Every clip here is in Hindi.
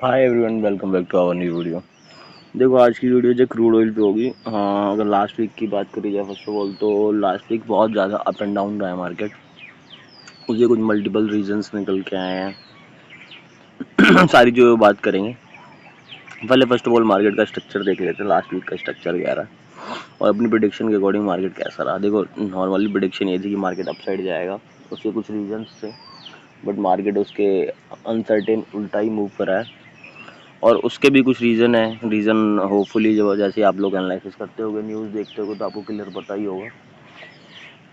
Hi everyone, welcome back to our new video. देखो, आज की वीडियो जो क्रूड ऑयल पे होगी। हाँ, अगर लास्ट वीक की बात करी जाए फर्स्ट ऑफ ऑल तो लास्ट वीक बहुत ज़्यादा अप एंड डाउन रहा है मार्केट। उसके कुछ मल्टीपल रीजंस निकल के आए हैं। सारी जो बात करेंगे। पहले फर्स्ट ऑफ ऑल मार्केट का स्ट्रक्चर देख लेते हैं, लास्ट वीक का स्ट्रक्चर क्या रहा और अपनी प्रिडिक्शन के अकॉर्डिंग मार्केट कैसा रहा। देखो, नॉर्मली प्रिडिक्शन ये थी कि मार्केट अपसाइड जाएगा, उसके कुछ रीजंस थे, बट मार्केट उसके अनसर्टेन उल्टा ही मूव करा है और उसके भी कुछ रीज़न है। रीज़न होपफुली जो जैसे आप लोग एनालिसिस करते होगे, न्यूज़ देखते होगे तो आपको क्लियर पता ही होगा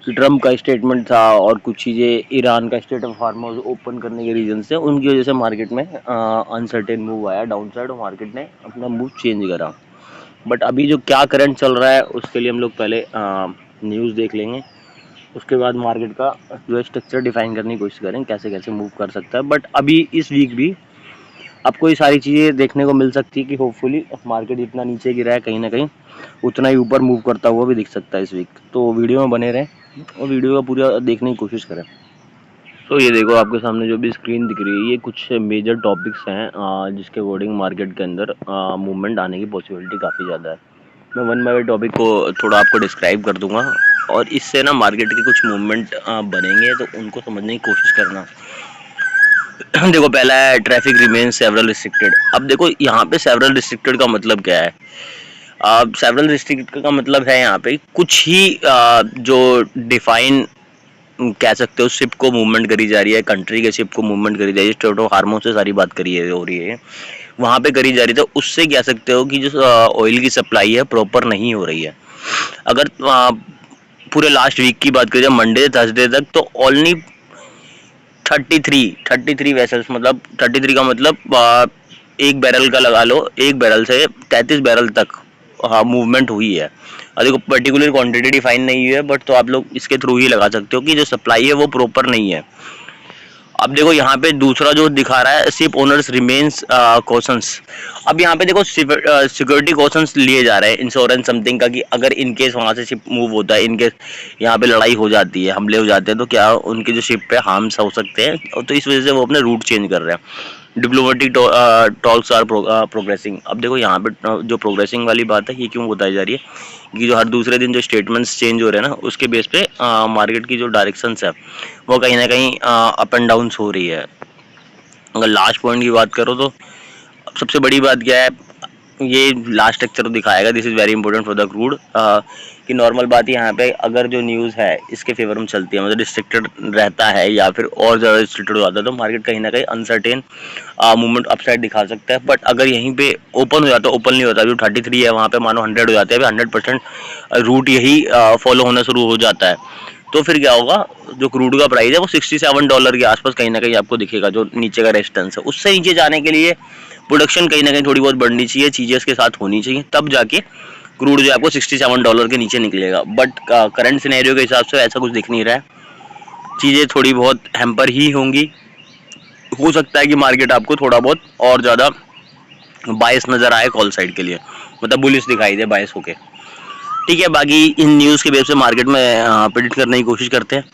कि ट्रम्प का स्टेटमेंट था और कुछ चीज़ें ईरान का स्टेट ऑफ हार्मोज ओपन करने के रीज़न से उनकी वजह से मार्केट में अनसर्टेन मूव आया डाउन साइड और मार्केट ने अपना मूव चेंज करा। बट अभी जो क्या करंट चल रहा है उसके लिए हम लोग पहले न्यूज़ देख लेंगे, उसके बाद मार्केट का जो है स्ट्रक्चर डिफाइन करने की कोशिश करें कैसे कैसे मूव कर सकता है। बट अभी इस वीक भी आपको ये सारी चीज़ें देखने को मिल सकती है कि होपफुली मार्केट जितना नीचे गिरा है कहीं ना कहीं उतना ही ऊपर मूव करता हुआ भी दिख सकता है इस वीक। तो वीडियो में बने रहें और वीडियो का पूरा देखने की कोशिश करें। तो ये देखो, आपके सामने जो भी स्क्रीन दिख रही है ये कुछ मेजर टॉपिक्स हैं जिसके अकॉर्डिंग मार्केट के अंदर मूवमेंट आने की पॉसिबिलिटी काफ़ी ज़्यादा है। मैं वन बाय वन टॉपिक को थोड़ा आपको डिस्क्राइब कर दूंगा और इससे ना मार्केट के कुछ मूवमेंट बनेंगे तो उनको समझने की कोशिश करना। देखो, पहला है ट्रैफिक रिमेन्स सेवरल रिस्ट्रिक्टेड। अब देखो यहाँ पे सेवरल रिस्ट्रिक्टेड का मतलब क्या है। सेवरल रिस्ट्रिक्टेड का मतलब है यहाँ पे कुछ ही जो डिफाइन कह सकते हो शिप को मूवमेंट करी जा रही है, कंट्री के शिप को मूवमेंट करी जा रही है। स्टेट ऑफ हार्मोन से सारी बात करी हो रही है, वहाँ पे करी जा रही है। तो उससे कह सकते हो कि जो ऑयल की सप्लाई है प्रॉपर नहीं हो रही है। अगर पूरे लास्ट वीक की बात करें मंडे से थर्सडे तक तो ओनली 33 वेसल्स, मतलब 33 का मतलब एक बैरल का लगा लो, एक बैरल से 33 बैरल तक हाँ मूवमेंट हुई है। और देखो पर्टिकुलर क्वांटिटी डिफाइन नहीं हुई है, बट तो आप लोग इसके थ्रू ही लगा सकते हो कि जो सप्लाई है वो प्रॉपर नहीं है। अब देखो यहाँ पे दूसरा जो दिखा रहा है शिप ओनर्स रिमेन्स कॉशंस। अब यहाँ पे देखो सिक्योरिटी कॉशंस लिए जा रहे हैं, इंश्योरेंस समथिंग का, कि अगर इनकेस वहाँ से शिप मूव होता है, इनकेस यहाँ पे लड़ाई हो जाती है, हमले हो जाते हैं, तो क्या उनके जो शिप पे हार्म्स हो सकते हैं। तो इस वजह से वो अपने रूट चेंज कर रहे हैं। Diplomatic talks are progressing. अब देखो यहाँ पे जो प्रोग्रेसिंग वाली बात है ये क्यों बताई जा रही है कि जो हर दूसरे दिन जो स्टेटमेंट्स चेंज हो रहे हैं ना उसके बेस पे मार्केट की जो डायरेक्शंस है वो कहीं ना कहीं अप एंड डाउन हो रही है। अगर लास्ट पॉइंट की बात करो तो सबसे बड़ी बात क्या है, ये लास्ट स्ट्रक्चर दिखाएगा। This is very important for the crude कि नॉर्मल बात यहाँ पे अगर जो न्यूज़ है इसके फेवर में चलती है, मतलब रिस्ट्रिक्टेड रहता है या फिर और ज़्यादा रिस्ट्रिक्टेड हो जाता है, तो मार्केट कहीं ना कहीं अनसर्टेन मूवमेंट अपसाइड दिखा सकता है। बट अगर यहीं पे ओपन हो जाता है, ओपन नहीं होता, जो 33 है वहाँ पे मानो 100 हो जाता है, 100% रूट यही फॉलो होना शुरू हो जाता है, तो फिर क्या होगा, जो क्रूड का प्राइस है वो $67 के आसपास कहीं ना कहीं आपको दिखेगा, जो नीचे का रेजिस्टेंस है। उससे नीचे जाने के लिए प्रोडक्शन कहीं ना कहीं थोड़ी बहुत बढ़नी चाहिए, चीज़ें इसके साथ होनी चाहिए, तब जाके क्रूड जो आपको $67 के नीचे निकलेगा। बट करंट सिनेरियो के हिसाब से ऐसा कुछ दिख नहीं रहा है, चीज़ें थोड़ी बहुत हैम्पर ही होंगी। हो सकता है कि मार्केट आपको थोड़ा बहुत और ज़्यादा बायस नज़र आए कॉल साइड के लिए, मतलब बुलिश दिखाई दे बायस होके। ठीक है, बाकी इन न्यूज़ के बेस पे मार्केट में प्रेडिक्ट करने की कोशिश करते हैं।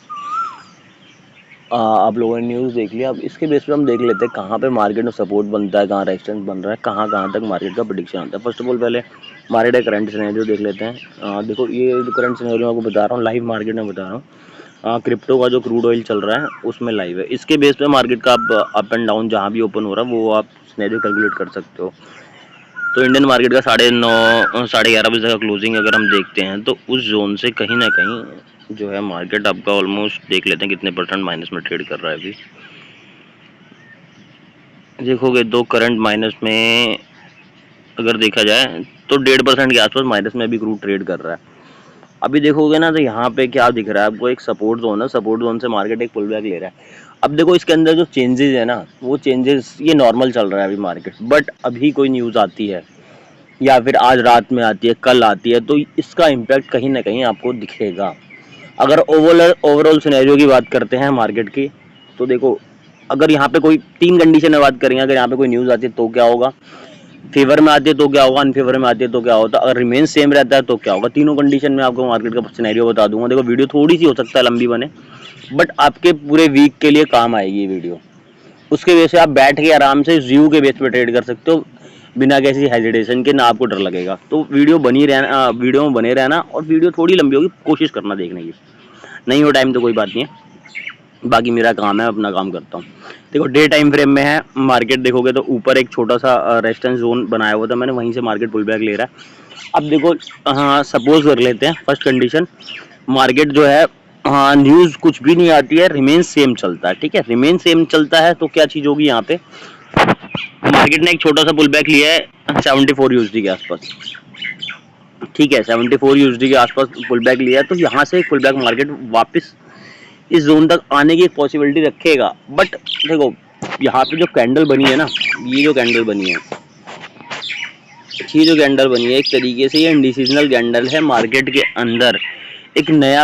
आप लोगों ने न्यूज़ देख लिया, अब इसके बेस पे हम देख लेते हैं कहाँ पे मार्केट में सपोर्ट बनता है, कहाँ रेजिस्टेंस बन रहा है, कहाँ कहाँ तक मार्केट का प्रेडिक्शन आता है। फर्स्ट ऑफ ऑल पहले मार्केट का करंट सिनेरियो देख लेते हैं। देखो, ये जो करंट सिनेरियो आपको बता रहा हूँ लाइव मार्केट में बता रहा हूँ। क्रिप्टो का जो क्रूड ऑयल चल रहा है उसमें लाइव है। इसके बेस पे मार्केट का आप अप एंड डाउन जहाँ भी ओपन हो रहा है वो आप सिनेरियो कैलकुलेट कर सकते हो। तो इंडियन मार्केट का 9:30 11:30 बजे का क्लोजिंग अगर हम देखते हैं तो उस जोन से कहीं ना कहीं जो है मार्केट आपका ऑलमोस्ट देख लेते हैं कितने परसेंट माइनस में ट्रेड कर रहा है। अभी देखोगे दो करंट माइनस में अगर देखा जाए तो 1.5% के आसपास माइनस में अभी क्रूड ट्रेड कर रहा है। अभी देखोगे ना तो यहाँ पे क्या दिख रहा है आपको, एक सपोर्ट जोन है, सपोर्ट जोन से मार्केट एक पुल बैक ले रहा है। अब देखो इसके अंदर जो चेंजेस है ना वो चेंजेस ये नॉर्मल चल रहा है अभी मार्केट, बट अभी कोई न्यूज़ आती है या फिर आज रात में आती है, कल आती है, तो इसका इम्पैक्ट कहीं ना कहीं आपको दिखेगा। अगर ओवरऑल सिनेरियो की बात करते हैं मार्केट की, तो देखो अगर यहाँ पे कोई 3 कंडीशन में बात करेंगे, अगर यहाँ पे कोई न्यूज़ आती है तो क्या होगा, फेवर में आती है तो क्या होगा, अनफेवर में आती है तो क्या होता है, अगर रिमेन सेम रहता है तो क्या होगा। तीनों कंडीशन में आपको मार्केट का सिनेरियो बता दूंगा। देखो, वीडियो थोड़ी सी हो सकता है लंबी बने, बट आपके पूरे वीक के लिए काम आएगी ये वीडियो। उसके बेस से आप बैठ के आराम से व्यू के बेस पे ट्रेड कर सकते हो बिना किसी हेजिटेशन के, ना आपको डर लगेगा। तो वीडियो वीडियो में बने रहना, और वीडियो थोड़ी लंबी होगी, कोशिश करना देखने की। नहीं हो टाइम तो कोई बात नहीं है, बाकी मेरा काम है, अपना काम करता हूँ। देखो डे टाइम फ्रेम में है मार्केट, देखोगे तो ऊपर एक छोटा सा रेजिस्टेंस जोन बनाया हुआ था मैंने, वहीं से मार्केट पुल बैक ले रहा है। अब देखो, हाँ सपोज कर लेते हैं फर्स्ट कंडीशन, मार्केट जो है, हाँ न्यूज़ कुछ भी नहीं आती है, रिमेन सेम चलता है, ठीक है, रिमेन सेम चलता है, तो क्या चीज़ होगी यहाँ पे, मार्केट ने एक छोटा सा पुल बैक लिया है 74 यूएसडी के आसपास, ठीक है, 74 यूएसडी के आसपास पुल बैक लिया है, तो यहाँ से पुल बैक मार्केट वापस इस जोन तक आने की एक पॉसिबिलिटी रखेगा। बट देखो यहाँ पे जो कैंडल बनी है ना, ये जो कैंडल बनी है, ये जो कैंडल बनी है, एक तरीके से ये इंडिसीजनल कैंडल है। मार्केट के अंदर एक नया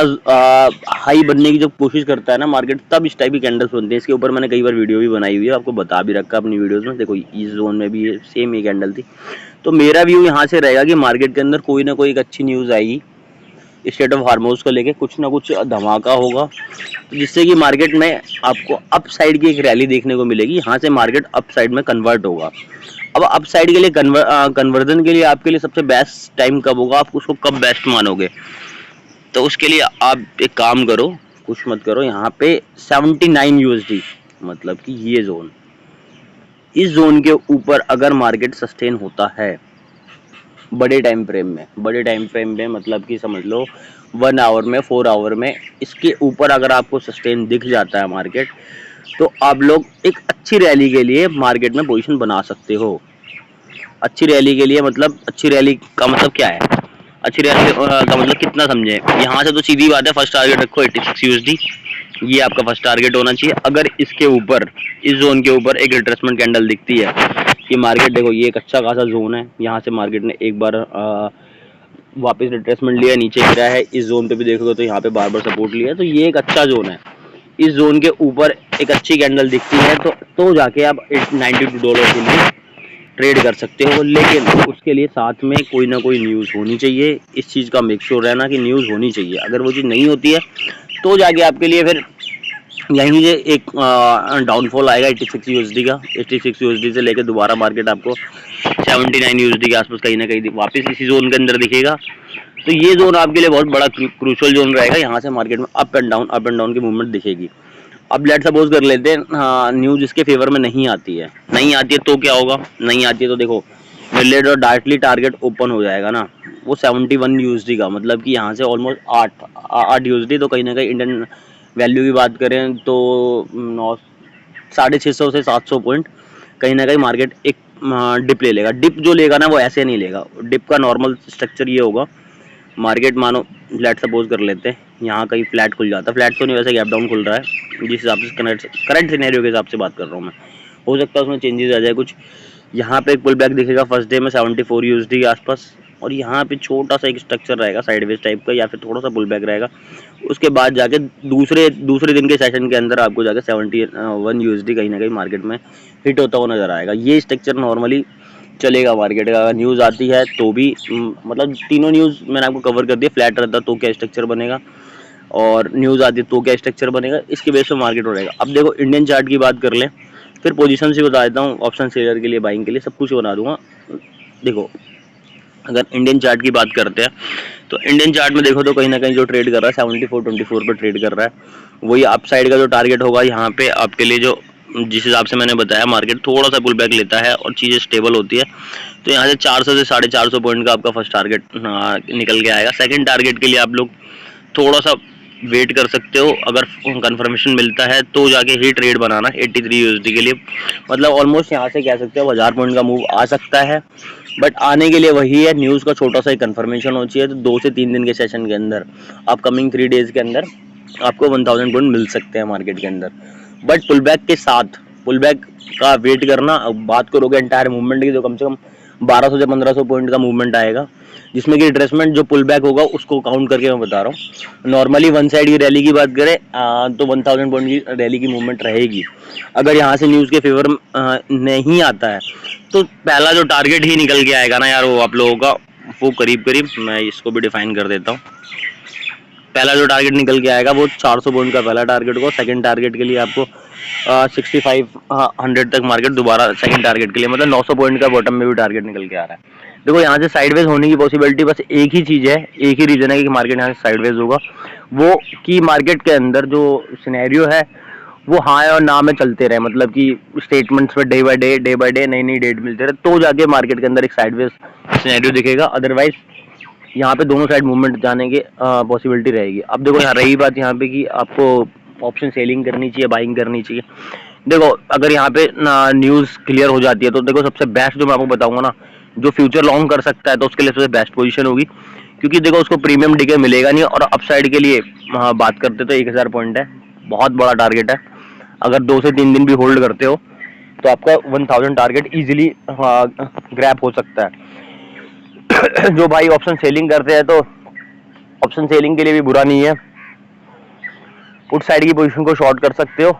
हाई बनने की जब कोशिश करता है ना मार्केट, तब इस टाइप की कैंडल्स बनती है। इसके ऊपर मैंने कई बार वीडियो भी बनाई हुई है, आपको बता भी रखा अपनी वीडियोस में। देखो इस जोन में भी सेम ये कैंडल थी। तो मेरा व्यू यहाँ से रहेगा कि मार्केट के अंदर कोई ना कोई एक अच्छी न्यूज़ आएगी स्टेट ऑफ हार्मोज को लेके, कुछ ना कुछ धमाका होगा, जिससे कि मार्केट में आपको अप साइड की एक रैली देखने को मिलेगी। यहाँ से मार्केट अप साइड में कन्वर्ट होगा। अब अप साइड के लिए कन्वर्जन के लिए आपके लिए सबसे बेस्ट टाइम कब होगा, आप उसको कब बेस्ट मानोगे, तो उसके लिए आप एक काम करो, कुछ मत करो, यहाँ पे 79 यूएसडी, मतलब कि ये जोन, इस जोन के ऊपर अगर मार्केट सस्टेन होता है बड़े टाइम फ्रेम में मतलब कि समझ लो 1 आवर में, 4 आवर में, इसके ऊपर अगर आपको सस्टेन दिख जाता है मार्केट, तो आप लोग एक अच्छी रैली के लिए मार्केट में पोजीशन बना सकते हो। अच्छी रैली के लिए मतलब, अच्छी रैली का मतलब क्या है, अच्छी रैली का मतलब कितना समझे। यहाँ से तो सीधी बात है, फर्स्ट टारगेट रखो 86 यूएसडी, ये आपका फर्स्ट टारगेट होना चाहिए। अगर इसके ऊपर, इस जोन के ऊपर एक रिट्रेसमेंट कैंडल दिखती है कि मार्केट, देखो ये एक अच्छा खासा जोन है, यहाँ से मार्केट ने एक बार वापस रिट्रेसमेंट लिया, नीचे गिरा है, इस जोन पे भी देखोगे तो यहाँ पे बार बार सपोर्ट लिया है, तो ये एक अच्छा जोन है। इस जोन के ऊपर एक अच्छी कैंडल दिखती है तो जाके आप $92 के लिए ट्रेड कर सकते हो। लेकिन उसके लिए साथ में कोई ना कोई न्यूज़ होनी चाहिए, इस चीज़ का मेक श्योर रहना कि न्यूज़ होनी चाहिए। अगर वो चीज़ नहीं होती है तो जाके आपके लिए फिर यहीं से एक डाउनफॉल आएगा 86 यूएसडी का। 86 यूएसडी से लेकर दोबारा मार्केट आपको 79 यूएसडी के आसपास कहीं ना कहीं वापस इसी जोन के अंदर दिखेगा। तो ये जोन आपके लिए बहुत बड़ा क्रूशल जोन रहेगा। यहाँ से मार्केट में अप एंड डाउन की मूवमेंट दिखेगी। अब लेट सपोज कर लेते हैं, हाँ न्यूज़ इसके फेवर में नहीं आती है तो क्या होगा, नहीं आती है तो देखो मेरे लिए तो डायरेक्टली टारगेट ओपन हो जाएगा ना, वो 71 यूएसडी का, मतलब कि यहाँ से ऑलमोस्ट 8 यूएसडी, तो कहीं ना कहीं इंडियन वैल्यू की बात करें तो 650 से 700 पॉइंट कहीं ना कहीं मार्केट एक डिप ले लेगा। डिप जो लेगा ना वो ऐसे नहीं लेगा, डिप का नॉर्मल स्ट्रक्चर ये होगा, मार्केट मानो फ्लैट सपोज कर लेते हैं, यहाँ कहीं फ्लैट खुल जाता है, फ्लैट तो नहीं वैसे गैप डाउन खुल रहा है, जिस हिसाब से करंट सिनेरियो के हिसाब से बात कर रहा हूँ मैं, हो सकता है उसमें चेंजेस आ जाए कुछ। यहाँ पे एक पुल बैक दिखेगा फर्स्ट डे में 74 यूएसडी के आसपास, और यहाँ पे छोटा सा एक स्ट्रक्चर रहेगा साइडवेज टाइप का, या फिर थोड़ा सा पुल बैक रहेगा। उसके बाद जाके दूसरे दिन के सेशन के अंदर आपको जाके 71 यूएसडी कहीं ना कहीं मार्केट में हिट होता हुआ नजर आएगा। ये स्ट्रक्चर नॉर्मली चलेगा मार्केट का। अगर न्यूज़ आती है तो भी मतलब तीनों न्यूज़ मैंने आपको कवर कर दिया, फ्लैट रहता तो क्या स्ट्रक्चर बनेगा, और न्यूज़ आती तो क्या स्ट्रक्चर बनेगा, इसके बेस पर मार्केट हो रहेगा। अब देखो इंडियन चार्ट की बात कर लें, फिर पोजीशन से बता देता हूँ, ऑप्शन शेयर के लिए, बाइंग के लिए, सब कुछ बना दूंगा। देखो अगर इंडियन चार्ट की बात करते हैं तो इंडियन चार्ट में देखो तो कहीं ना कहीं जो ट्रेड कर रहा है 74.24 पर ट्रेड कर रहा है। वही अप साइड का जो टारगेट होगा यहाँ पे आपके लिए, जो जिस हिसाब से मैंने बताया मार्केट थोड़ा सा पुल बैक लेता है और चीज़ें स्टेबल होती है, तो यहाँ से 400 से 450 पॉइंट का आपका फर्स्ट टारगेट निकल के आएगा। सेकंड टारगेट के लिए आप लोग थोड़ा सा वेट कर सकते हो, अगर कंफर्मेशन मिलता है तो जाके ही ट्रेड बनाना 83 यूएसडी के लिए, मतलब ऑलमोस्ट यहाँ से कह सकते हो 1000 पॉइंट का मूव आ सकता है। बट आने के लिए वही है, न्यूज़ का छोटा सा एक कंफर्मेशन हो चाहिए, तो 2 से 3 दिन के सेशन के अंदर, अपकमिंग 3 डेज के अंदर आपको 1000 पॉइंट मिल सकते हैं मार्केट के अंदर। बट पुल बैक के साथ, पुल बैक का वेट करना। अब बात करोगे एंटायर मूवमेंट की तो कम से कम 1200 से 1500 पॉइंट का मूवमेंट आएगा, जिसमें कि रिट्रेसमेंट जो पुल बैक होगा उसको काउंट करके मैं बता रहा हूँ। नॉर्मली वन साइड की रैली की बात करें तो 1000 पॉइंट की रैली की मूवमेंट रहेगी। अगर यहाँ से न्यूज़ के फेवर नहीं आता है तो पहला जो टारगेट ही निकल के आएगा ना यार, वो आप लोगों का, वो करीब मैं इसको भी डिफाइन कर देता हूँ। पहला जो टारगेट निकल के आएगा वो 400 पॉइंट का पहला टारगेट होगा। सेकंड टारगेट के लिए आपको 6500 तक मार्केट दोबारा सेकंड टारगेट के लिए, मतलब 900 पॉइंट का बॉटम में भी टारगेट निकल के आ रहा है। देखो यहाँ से साइडवेज होने की पॉसिबिलिटी बस एक ही चीज़ है, एक ही रीजन है कि मार्केट यहाँ से साइडवेज होगा, वो कि मार्केट के अंदर जो सिनेरियो है वो हाँ और ना में चलते रहे, मतलब कि स्टेटमेंट्स में डे बाय डे नई नई डेट मिलते रहे, तो जाके मार्केट के अंदर एक साइडवेज सिनेरियो दिखेगा। अदरवाइज यहाँ पे दोनों साइड मूवमेंट जाने की पॉसिबिलिटी रहेगी। अब देखो यहाँ रही बात यहाँ पे कि आपको ऑप्शन सेलिंग करनी चाहिए, बाइंग करनी चाहिए। देखो अगर यहाँ पे न्यूज़ क्लियर हो जाती है तो देखो सबसे बेस्ट जो मैं आपको बताऊंगा ना, जो फ्यूचर लॉन्ग कर सकता है तो उसके लिए सबसे बेस्ट पोजीशन होगी, क्योंकि देखो उसको प्रीमियम डीके मिलेगा नहीं। और अपसाइड के लिए बात करते तो 1000 पॉइंट है, बहुत बड़ा टारगेट है। अगर 2 से 3 दिन भी होल्ड करते हो तो आपका 1000 टारगेट इजीली ग्रैब हो सकता है। जो भाई ऑप्शन सेलिंग करते हैं तो ऑप्शन सेलिंग के लिए भी बुरा नहीं है, पुट साइड की पोजीशन को शॉर्ट कर सकते हो,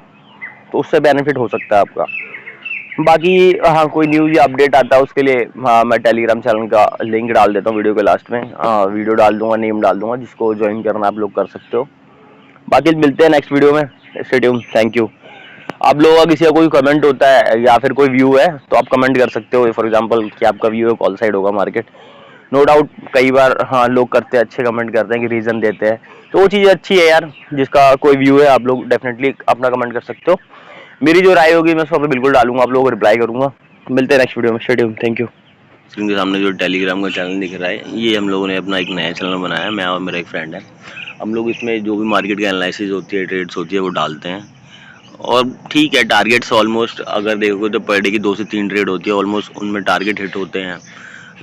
तो उससे बेनिफिट हो सकता है आपका। बाकी हाँ कोई न्यूज़ या अपडेट आता है उसके लिए हाँ मैं टेलीग्राम चैनल का लिंक डाल देता हूँ वीडियो के लास्ट में, वीडियो डाल दूंगा, नेम डाल दूंगा, जिसको ज्वाइन करना आप लोग कर सकते हो। बाकी मिलते हैं नेक्स्ट वीडियो में, स्टे ट्यून, थैंक यू। आप लोगों का किसी का कोई कमेंट होता है या फिर कोई व्यू है तो आप कमेंट कर सकते हो, फॉर एग्जांपल कि आपका व्यू है कॉल साइड होगा मार्केट, नो डाउट कई बार हाँ लोग करते हैं, अच्छे कमेंट करते हैं कि रीज़न देते हैं, तो वो चीज़ अच्छी है यार। जिसका कोई व्यू है आप लोग डेफिनेटली अपना कमेंट कर सकते हो, मेरी जो राय होगी मैं उसको पे बिल्कुल डालूंगा, आप लोगों को रिप्लाई करूंगा। मिलते हैं नेक्स्ट वीडियो में, stay tune, thank you. Screen के सामने जो टेलीग्राम का चैनल दिख रहा है, ये हम लोगों ने अपना एक नया चैनल बनाया है, मैं और मेरा एक फ्रेंड है। हम लोग इसमें जो भी मार्केट की एनालिसिस होती है, ट्रेड्स होती है, वो डालते हैं। और ठीक है, टारगेट्स ऑलमोस्ट अगर देखोगे तो पर डे की 2 से 3 ट्रेड होती है, ऑलमोस्ट उनमें टारगेट हिट होते हैं,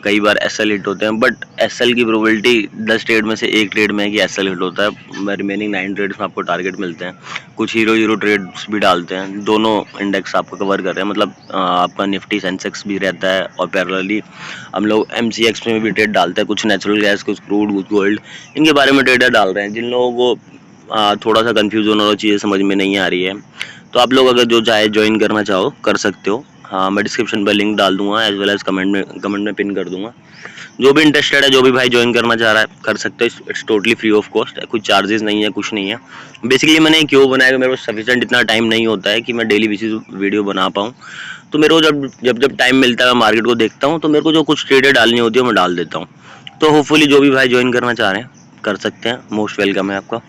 कई बार एसएल हिट होते हैं, बट एसएल की प्रोबेबिलिटी 10 ट्रेड में से एक ट्रेड में है कि एसएल हिट होता है, रिमेनिंग 9 ट्रेड्स में आपको टारगेट मिलते हैं। कुछ हीरो ट्रेड्स भी डालते हैं, दोनों इंडेक्स आपको कवर कर रहे हैं, मतलब आपका निफ्टी सेंसेक्स भी रहता है, और पैरेलली हम लोग एमसीएक्स में भी ट्रेड डालते हैं, कुछ नेचुरल गैस, कुछ क्रूड, कुछ गोल्ड, इनके बारे में ट्रेडर डाल रहे हैं। जिन लोगों को थोड़ा सा कन्फ्यूजन और चीज़ें समझ में नहीं आ रही है, तो आप लोग अगर जो चाहे ज्वाइन करना चाहो कर सकते हो। हाँ मैं डिस्क्रिप्शन पर लिंक डाल दूंगा, एज वेल एज कमेंट में पिन कर दूंगा। जो भी इंटरेस्टेड है, जो भी भाई ज्वाइन करना चाह रहा है कर सकते हो, it's totally free of cost, कुछ चार्जेस नहीं है, कुछ नहीं है। बेसिकली मैंने क्यों बनाया, मेरे को सफिशिएंट इतना टाइम नहीं होता है कि मैं डेली बेसिस वीडियो बना पाऊँ, तो मेरे को जब टाइम मिलता है मैं मार्केट को देखता हूँ, तो मेरे को जो कुछ ट्रेडें डालनी होती है मैं डाल देता हूँ। तो होपफुली जो भी भाई ज्वाइन करना चाह रहे हैं कर सकते हैं, मोस्ट वेलकम है आपका।